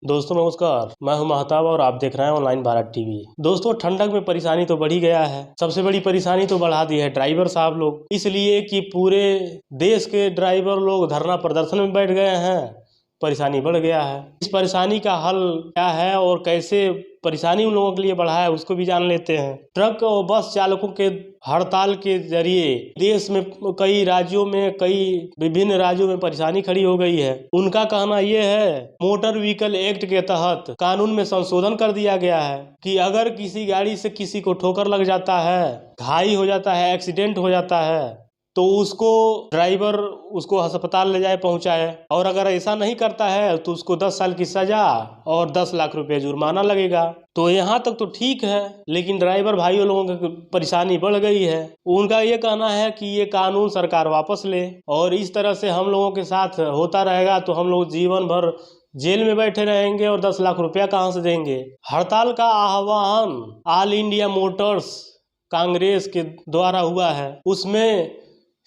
दोस्तों नमस्कार, मैं हूं महताब और आप देख रहे हैं ऑनलाइन भारत टीवी। दोस्तों ठंडक में परेशानी तो बढ़ ही गया है। सबसे बड़ी परेशानी तो बढ़ा दी है ड्राइवर साहब लोग, इसलिए कि पूरे देश के ड्राइवर लोग धरना प्रदर्शन में बैठ गए हैं। परेशानी बढ़ गया है। इस परेशानी का हल क्या है और कैसे परेशानी उन लोगों के लिए बढ़ा है उसको भी जान लेते हैं। ट्रक और बस चालकों के हड़ताल के जरिए देश में कई विभिन्न राज्यों में परेशानी खड़ी हो गई है। उनका कहना यह है मोटर व्हीकल एक्ट के तहत कानून में संशोधन कर दिया गया है कि अगर किसी गाड़ी से किसी को ठोकर लग जाता है, घायल हो जाता है, एक्सीडेंट हो जाता है तो उसको ड्राइवर उसको अस्पताल ले जाए पहुंचाए, और अगर ऐसा नहीं करता है तो उसको 10 साल की सजा और 10 लाख रुपए जुर्माना लगेगा। तो यहाँ तक तो ठीक है, लेकिन ड्राइवर भाइयों लोगों की परेशानी बढ़ गई है। उनका ये कहना है कि ये कानून सरकार वापस ले, और इस तरह से हम लोगों के साथ होता रहेगा तो हम लोग जीवन भर जेल में बैठे रहेंगे और 10 लाख रुपया कहाँ से देंगे। हड़ताल का आह्वान ऑल इंडिया मोटर्स कांग्रेस के द्वारा हुआ है। उसमें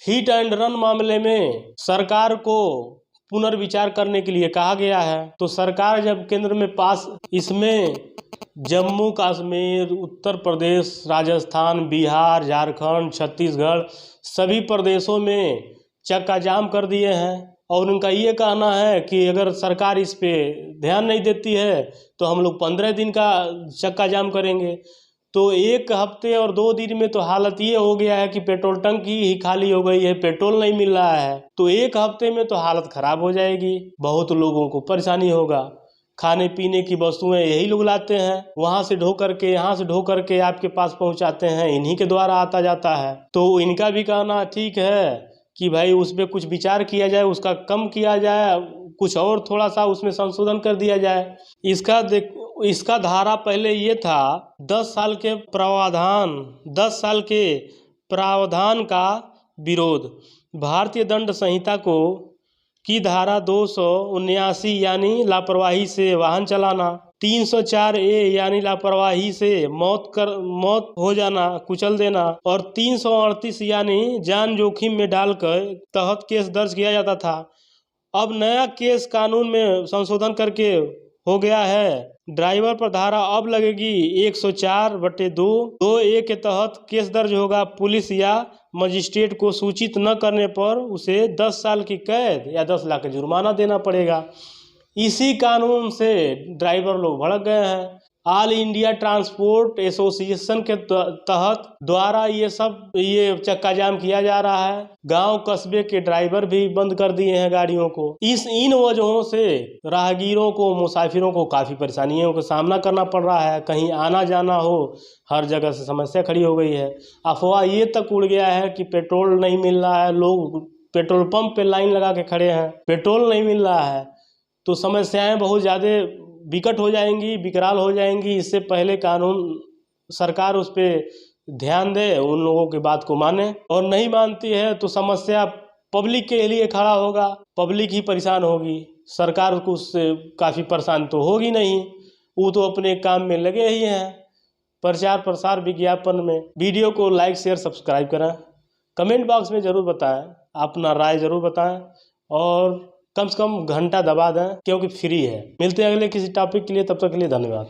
हिट एंड रन मामले में सरकार को पुनर्विचार करने के लिए कहा गया है। तो सरकार जब केंद्र में पास, इसमें जम्मू कश्मीर, उत्तर प्रदेश, राजस्थान, बिहार, झारखंड, छत्तीसगढ़ सभी प्रदेशों में चक्का जाम कर दिए हैं। और उनका ये कहना है कि अगर सरकार इस पे ध्यान नहीं देती है तो हम लोग 15 दिन का चक्का जाम करेंगे। तो 1 हफ्ते और 2 दिन में तो हालत ये हो गया है कि पेट्रोल टंकी ही खाली हो गई है, पेट्रोल नहीं मिल रहा है। तो 1 हफ्ते में तो हालत खराब हो जाएगी, बहुत लोगों को परेशानी होगा। खाने पीने की वस्तुएं यही लोग लाते हैं, वहाँ से ढो करके यहाँ से ढो करके आपके पास पहुँचाते हैं, इन्हीं के द्वारा आता जाता है। तो इनका भी कहना ठीक है कि भाई उस पर कुछ विचार किया जाए, उसका कम किया जाए, कुछ और थोड़ा सा उसमें संशोधन कर दिया जाए। इसका धारा पहले ये था 10 साल के प्रावधान का विरोध। भारतीय दंड संहिता की धारा 279 यानी लापरवाही से वाहन चलाना, 304A यानी लापरवाही से मौत हो जाना, कुचल देना, और 338 यानी जान जोखिम में डालकर तहत केस दर्ज किया जाता था। अब नया केस कानून में संशोधन करके हो गया है। ड्राइवर पर धारा अब लगेगी 104/2A के तहत केस दर्ज होगा। पुलिस या मजिस्ट्रेट को सूचित न करने पर उसे 10 साल की कैद या 10 लाख का जुर्माना देना पड़ेगा। इसी कानून से ड्राइवर लोग भड़क गए हैं। ऑल इंडिया ट्रांसपोर्ट एसोसिएशन के तहत द्वारा ये चक्का जाम किया जा रहा है। गांव कस्बे के ड्राइवर भी बंद कर दिए हैं गाड़ियों को। इन वजहों से राहगीरों को, मुसाफिरों को काफ़ी परेशानियों का सामना करना पड़ रहा है। कहीं आना जाना हो, हर जगह से समस्या खड़ी हो गई है। अफवाह ये तक उड़ गया है कि पेट्रोल नहीं मिल रहा है, लोग पेट्रोल पंप पे लाइन लगा के खड़े हैं, पेट्रोल नहीं मिल रहा है। तो समस्याएं बहुत ज़्यादा विकट हो जाएंगी, विकराल हो जाएंगी। इससे पहले कानून सरकार उस पर ध्यान दे, उन लोगों की बात को माने, और नहीं मानती है तो समस्या पब्लिक के लिए खड़ा होगा, पब्लिक ही परेशान होगी। सरकार को उससे काफ़ी परेशान तो होगी नहीं, वो तो अपने काम में लगे ही हैं, प्रचार प्रसार विज्ञापन में। वीडियो को लाइक शेयर सब्सक्राइब करें, कमेंट बॉक्स में ज़रूर बताएं, अपना राय ज़रूर बताएं, और कम से कम घंटा दबा दें क्योंकि फ्री है। मिलते हैं अगले किसी टॉपिक के लिए, तब तक के लिए धन्यवाद।